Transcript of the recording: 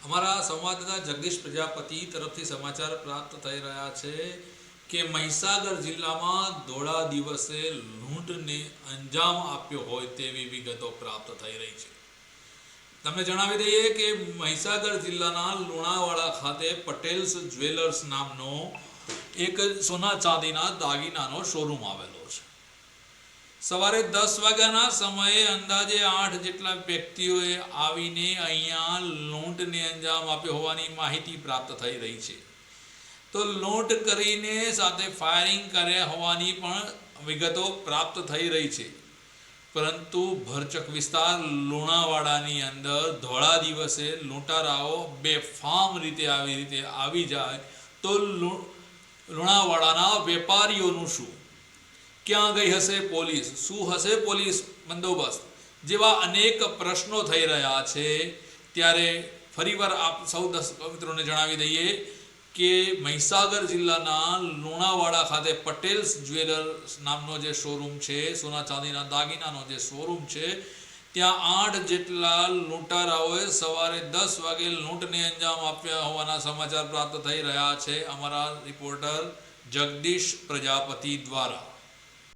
અમારા સંવાદદાતા જગદીશ પ્રજાપતિ તરફથી સમાચાર પ્રાપ્ત થઈ રહ્યા છે કે મહીસાગર જિલ્લામાં ધોળા દિવસે લૂંટને અંજામ આપ્યો હોય તેવી વિગતો પ્રાપ્ત થઈ રહી છે। તમને જણાવી દઈએ કે મહીસાગર જિલ્લાના લુણાવાડા ખાતે પટેલ્સ જ્વેલર્સ નામનો એક સોના ચાંદીના દાગીનાનો શોરૂમ આવેલો છે। સવારે 10 વાગ્યાના સમયે અંદાજે 8 જેટલા વ્યક્તિઓએ આવીને અહીંયા લૂંટને અંજામ આપ્યો હોવાની માહિતી પ્રાપ્ત થઈ રહી છે। તો લૂંટ કરીને સાથે ફાયરિંગ કર્યા હોવાની પણ વિગતો પ્રાપ્ત થઈ રહી છે। પરંતુ ભરચક વિસ્તાર લુણાવાડાની અંદર ધોળા દિવસે લૂંટારાઓ બેફામ રીતે આવી જાય તો લુણાવાડાના વેપારીઓનું શું? ક્યાં ગઈ હશે પોલીસ? શું હશે પોલીસ બંદોબસ્ત? જેવા અનેક પ્રશ્નો થઈ રહ્યા છે। ત્યારે ફરીવાર આપ સૌ દર્શક મિત્રોને જણાવી દઈએ કે મહીસાગર જિલ્લાના લુણાવાડા ખાતે પટેલ્સ જ્વેલર્સ નામનો જે શોરૂમ છે, સોના ચાંદીના દાગીનાનો જે શોરૂમ છે, ત્યાં 8 જેટલા લૂંટારાઓએ સવારે 10 વાગે લૂંટને અંજામ આપ્યા હોવાના સમાચાર પ્રાપ્ત થઈ રહ્યા છે અમારા રિપોર્ટર જગદીશ પ્રજાપતિ દ્વારા।